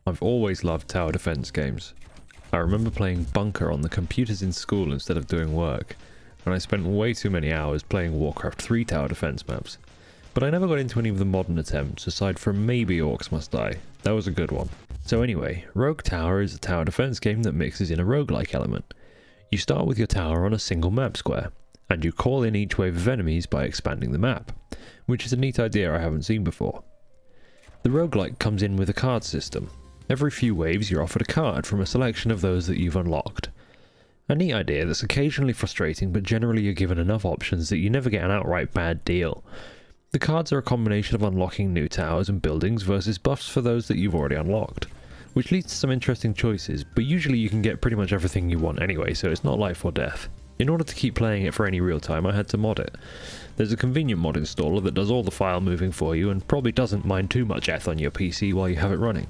I've always loved tower defense games. I remember playing Bunker on the computers in school instead of doing work, and I spent way too many hours playing Warcraft 3 tower defense maps. But I never got into any of the modern attempts, aside from maybe Orcs Must Die. That was a good one. So anyway, Rogue Tower is a tower defense game that mixes in a roguelike element. You start with your tower on a single map square, and you call in each wave of enemies by expanding the map, which is a neat idea I haven't seen before. The roguelike comes in with a card system. Every few waves you're offered a card from a selection of those that you've unlocked. A neat idea that's occasionally frustrating, but generally you're given enough options that you never get an outright bad deal. The cards are a combination of unlocking new towers and buildings versus buffs for those that you've already unlocked, which leads to some interesting choices, but usually you can get pretty much everything you want anyway, so it's not life or death. In order to keep playing it for any real time, I had to mod it. There's a convenient mod installer that does all the file moving for you and probably doesn't mind too much eth on your PC while you have it running.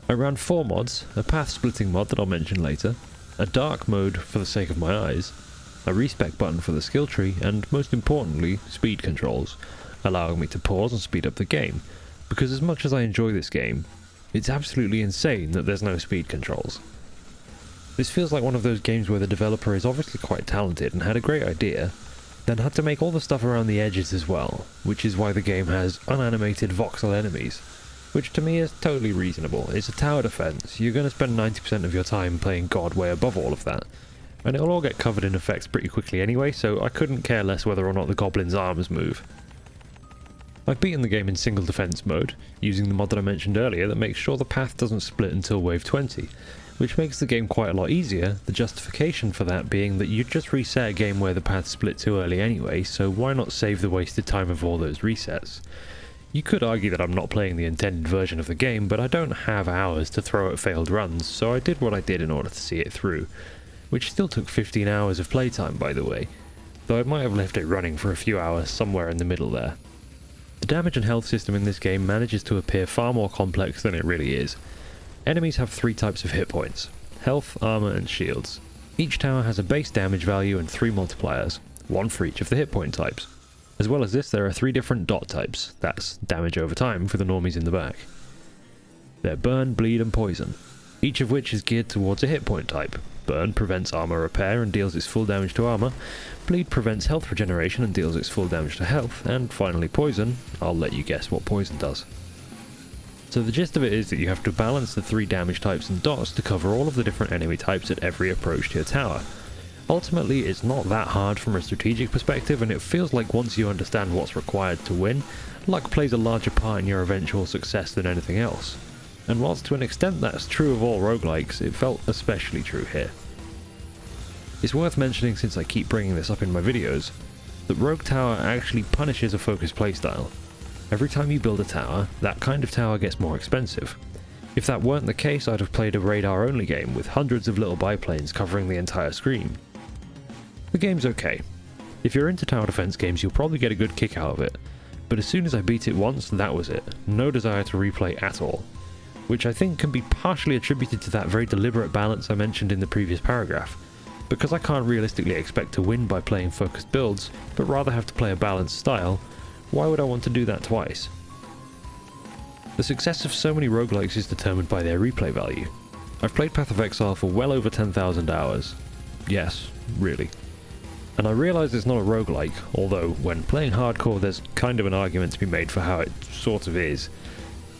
I ran 4 mods, a path splitting mod that I'll mention later, a dark mode for the sake of my eyes, a respec button for the skill tree, and most importantly, speed controls, allowing me to pause and speed up the game, because as much as I enjoy this game, it's absolutely insane that there's no speed controls. This feels like one of those games where the developer is obviously quite talented and had a great idea, then had to make all the stuff around the edges as well, which is why the game has unanimated voxel enemies, which to me is totally reasonable. It's a tower defense, you're going to spend 90% of your time playing God way above all of that, and it'll all get covered in effects pretty quickly anyway, so I couldn't care less whether or not the goblin's arms move. I've beaten the game in single defense mode, using the mod that I mentioned earlier that makes sure the path doesn't split until wave 20, which makes the game quite a lot easier, the justification for that being that you'd just reset a game where the path split too early anyway, so why not save the wasted time of all those resets? You could argue that I'm not playing the intended version of the game, but I don't have hours to throw at failed runs, so I did what I did in order to see it through, which still took 15 hours of playtime by the way, though I might have left it running for a few hours somewhere in the middle there. The damage and health system in this game manages to appear far more complex than it really is. Enemies have 3 types of hit points: health, armor, and shields. Each tower has a base damage value and 3 multipliers, 1 for each of the hit point types. As well as this, there are 3 different dot types, that's damage over time for the normies in the back. They're burn, bleed, and poison, each of which is geared towards a hit point type. Burn prevents armor repair and deals its full damage to armor, bleed prevents health regeneration and deals its full damage to health, and finally poison, I'll let you guess what poison does. So the gist of it is that you have to balance the 3 damage types and dots to cover all of the different enemy types at every approach to your tower. Ultimately, it's not that hard from a strategic perspective, and it feels like once you understand what's required to win, luck plays a larger part in your eventual success than anything else. And whilst to an extent that's true of all roguelikes, it felt especially true here. It's worth mentioning, since I keep bringing this up in my videos, that Rogue Tower actually punishes a focused playstyle. Every time you build a tower, that kind of tower gets more expensive. If that weren't the case, I'd have played a radar-only game with hundreds of little biplanes covering the entire screen. The game's okay. If you're into tower defense games, you'll probably get a good kick out of it, but as soon as I beat it once, that was it. No desire to replay at all, which I think can be partially attributed to that very deliberate balance I mentioned in the previous paragraph. Because I can't realistically expect to win by playing focused builds, but rather have to play a balanced style, why would I want to do that twice? The success of so many roguelikes is determined by their replay value. I've played Path of Exile for well over 10,000 hours. Yes, really. And I realise it's not a roguelike, although when playing hardcore there's kind of an argument to be made for how it sort of is.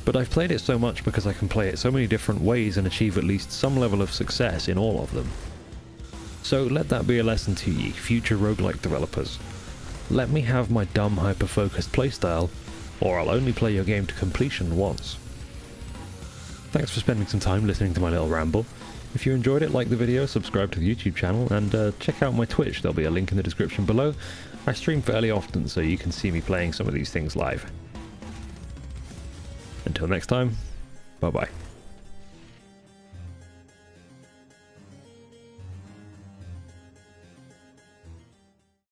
But I've played it so much because I can play it so many different ways and achieve at least some level of success in all of them. So let that be a lesson to ye, future roguelike developers. Let me have my dumb hyper-focused playstyle, or I'll only play your game to completion once. Thanks for spending some time listening to my little ramble. If you enjoyed it, like the video, subscribe to the YouTube channel, and check out my Twitch, there'll be a link in the description below. I stream fairly often, so you can see me playing some of these things live. Until next time, bye bye.